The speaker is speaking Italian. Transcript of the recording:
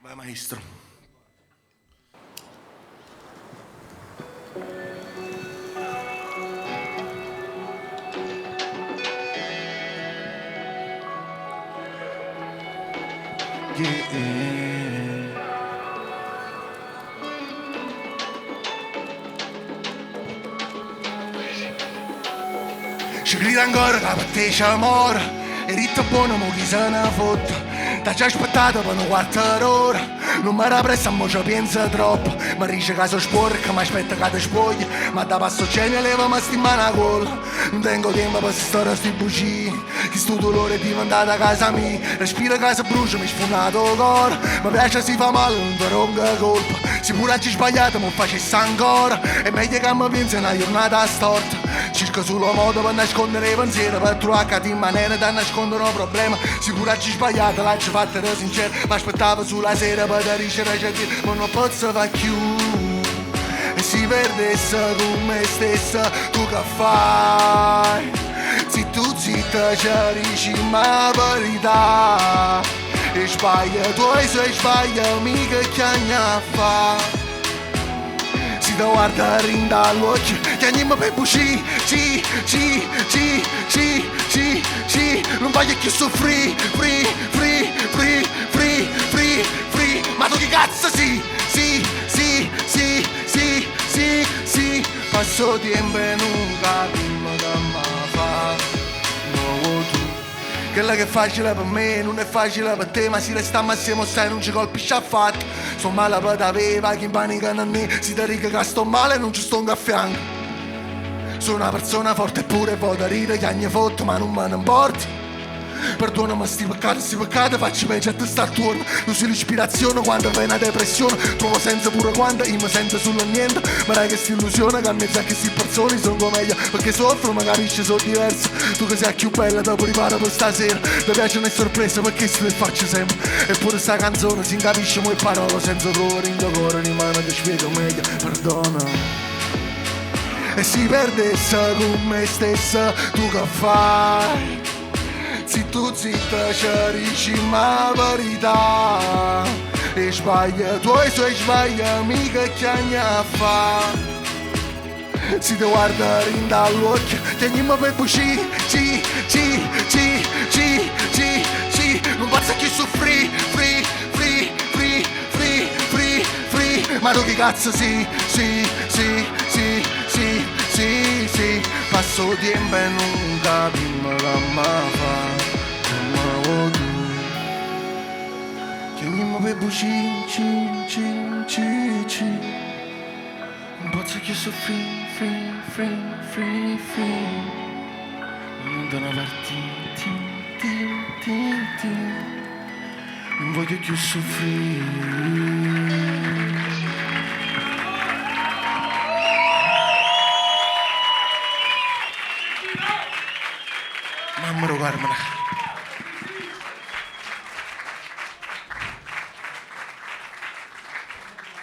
Vai maestro. Yeah. Ci grida ancora che per te c'è amore. E ritto buono mo chi se ne fotte. T'ha già aspettato per un quarto d'ora. Non mi rappressa, mo ci pensa troppo. Mi dice che sono sporca, ma aspetta che ti spogli. Ma da passo genio leva ma sti mano a colla. Non tengo tempo per storia sti bugie. Che sto dolore è diventata casa mia. Respiro che si brucia, mi sfumato il cuore. Mi piace si fa male, non ti ronca colpa. Sicura ci sbagliato, ma facessi ancora. È meglio che mi pensi una giornata storta. Cerco solo modo per nascondere i pensieri, per trovare in maniera da nascondere un problema. Sicura ci sbagliato, l'hai fatta da sincero. Ma aspettavo sulla sera per riuscire a dire, ma non posso fare più. E si perdesse con me stessa, tu che fai? Zitto, zitta, ci dici ma verità. E sbaglia, tu se sbaglia, mica che anni fa. Si da guarda rinda all'occhio, che anima per buci, ci, non voglio più soffrire, free, ma tu che cazzo sì, passo tempo e non capiamo che mi fa, no tu. Quella che è facile per me non è facile per te, ma si restiamo assieme stai non ci colpisce affatto. Sono male per t'aveva, chi panica a me, si ti dica che sto male non ci sto a fianco. Sono una persona forte eppure poi da ridere che ogni foto ma non me ne importa. Perdonami sti peccati faccio peggio a te sta attorno. Tu sei l'ispirazione quando viene la depressione. Trovo senza pure quando io mi sento solo niente. Ma dai che sta illusione che a mezzo a queste persone sono come meglio. Perché soffro ma capisci sono diverso. Tu che sei più bella dopo riparo per stasera. Mi piacciono le sorprese perché se le faccio sempre. Eppure sta canzone si capisce mo' parole senza colore in cuore rimane ti spiego meglio. Perdona. E si perdesse con me stessa, tu che fai? Zitto, zitta, ci dici ma verità. E sbaglia, tu se sbaglia, mica che anni fa. Si ti guarda rinda all'occhio, che anima per buci, non passa chi soffri, free, ma tu che cazzo sì, passo tempo e non capiamo che mi fa, ma tu. Che anima per buci, non posso più soffrire, free, non devo averti, non voglio più soffrire. Mamma Carmine.